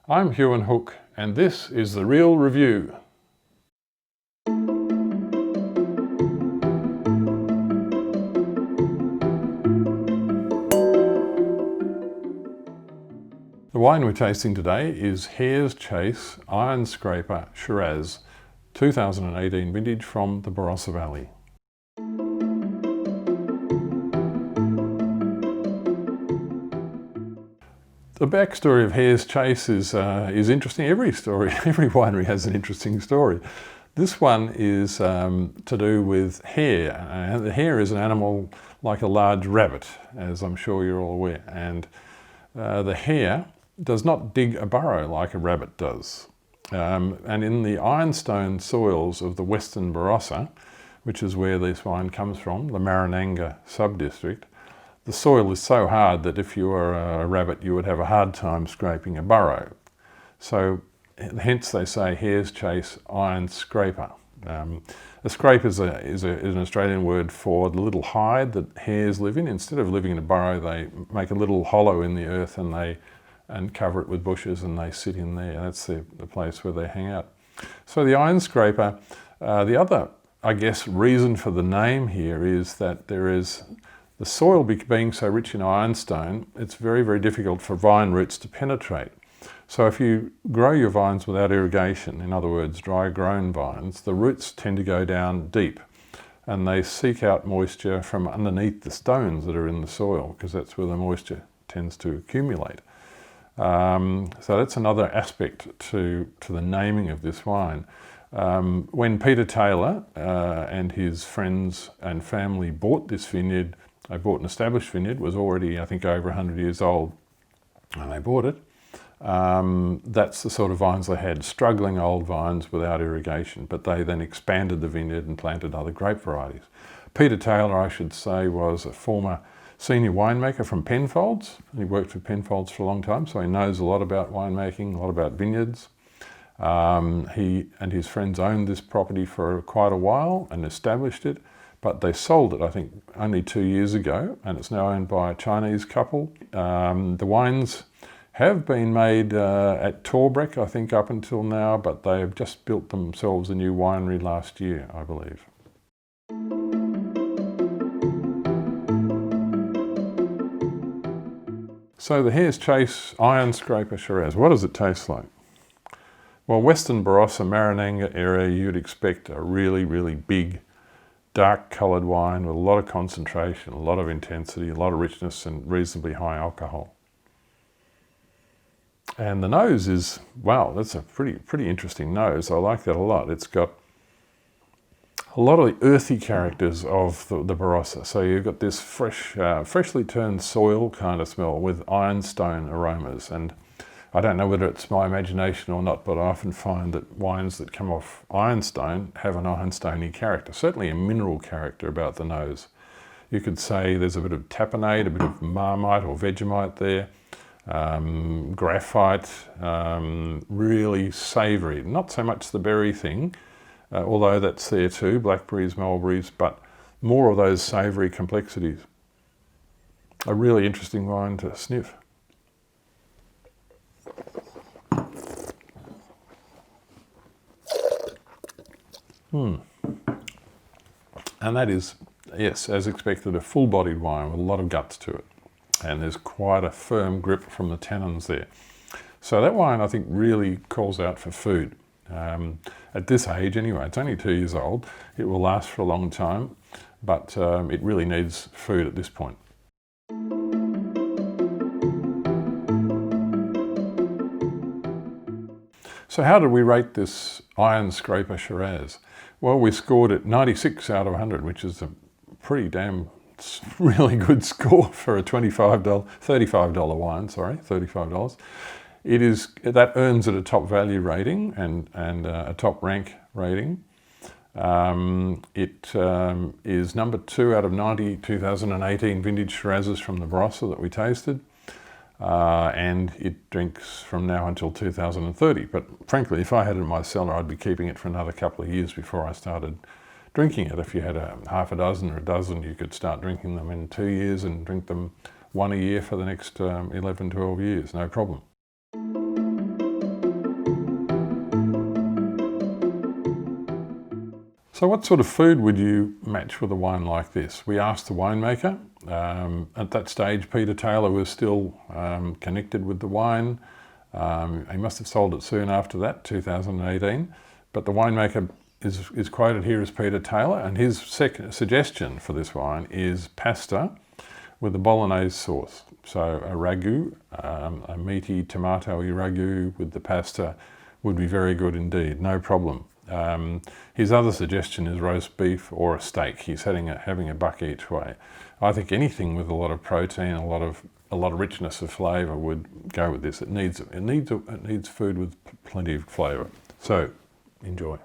I'm Huon Hook, and this is The Real Review. The wine we're tasting today is Hare's Chase Iron Scraper Shiraz 2018 vintage from the Barossa Valley. The backstory of Hare's Chase is interesting. Every winery has an interesting story. This one is to do with hare. The hare is an animal like a large rabbit, as I'm sure you're all aware. And the hare does not dig a burrow like a rabbit does. And in the ironstone soils of the Western Barossa, which is where this wine comes from, the Marananga sub-district, the soil is so hard that if you were a rabbit, you would have a hard time scraping a burrow. So hence they say Hare's Chase Iron Scraper. A scrape is an Australian word for the little hide that hares live in. Instead of living in a burrow, they make a little hollow in the earth and cover it with bushes, and they sit in there. That's the place where they hang out. So the iron scraper, the other, I guess, reason for the name here is that the soil being so rich in ironstone, it's very, very difficult for vine roots to penetrate. So if you grow your vines without irrigation, in other words, dry-grown vines, the roots tend to go down deep and they seek out moisture from underneath the stones that are in the soil, because that's where the moisture tends to accumulate. So that's another aspect to the naming of this wine. When Peter Taylor and his friends and family bought this vineyard, they bought an established vineyard, was already, I think, over 100 years old when they bought it. That's the sort of vines they had, struggling old vines without irrigation, but they then expanded the vineyard and planted other grape varieties. Peter Taylor, I should say, was a former senior winemaker from Penfolds. He worked for Penfolds for a long time, so he knows a lot about winemaking, a lot about vineyards. He and his friends owned this property for quite a while and established it, but they sold it, I think, only 2 years ago, and it's now owned by a Chinese couple. The wines have been made at Torbreck, I think, up until now, but they have just built themselves a new winery last year, I believe. So the Hare's Chase Iron Scraper Shiraz, what does it taste like? Well, Western Barossa, Marananga area, you'd expect a really, really big, dark-coloured wine with a lot of concentration, a lot of intensity, a lot of richness, and reasonably high alcohol. And the nose is, wow, that's a pretty interesting nose. I like that a lot. It's got a lot of the earthy characters of the Barossa. So you've got this freshly turned soil kind of smell with ironstone aromas. And I don't know whether it's my imagination or not, but I often find that wines that come off ironstone have an ironstony character, certainly a mineral character about the nose. You could say there's a bit of tapenade, a bit of marmite or Vegemite there, graphite, really savoury. Not so much the berry thing, although that's there too, blackberries, mulberries, but more of those savoury complexities. A really interesting wine to sniff. And that is, yes, as expected, a full-bodied wine with a lot of guts to it. And there's quite a firm grip from the tannins there. So that wine, I think, really calls out for food. At this age anyway, it's only 2 years old. It will last for a long time, but it really needs food at this point. So how did we rate this Iron Scraper Shiraz? Well, we scored it 96 out of 100, which is a pretty damn really good score for a $35 wine, $35. That earns it a top value rating and a top rank rating. It is number 2 out of 90 2018 vintage Shirazes from the Barossa that we tasted. And it drinks from now until 2030. But frankly, if I had it in my cellar, I'd be keeping it for another couple of years before I started drinking it. If you had half a dozen or a dozen, you could start drinking them in 2 years and drink them one a year for the next 11, 12 years, no problem. So what sort of food would you match with a wine like this? We asked the winemaker. At that stage, Peter Taylor was still connected with the wine. He must have sold it soon after that, 2018. But the winemaker is quoted here as Peter Taylor, and his second suggestion for this wine is pasta with a bolognese sauce. So a ragu, a meaty tomato-y ragu with the pasta would be very good indeed, no problem. His other suggestion is roast beef or a steak. He's having a buck each way. I think anything with a lot of protein, a lot of richness of flavour would go with this. It needs food with plenty of flavour. So enjoy.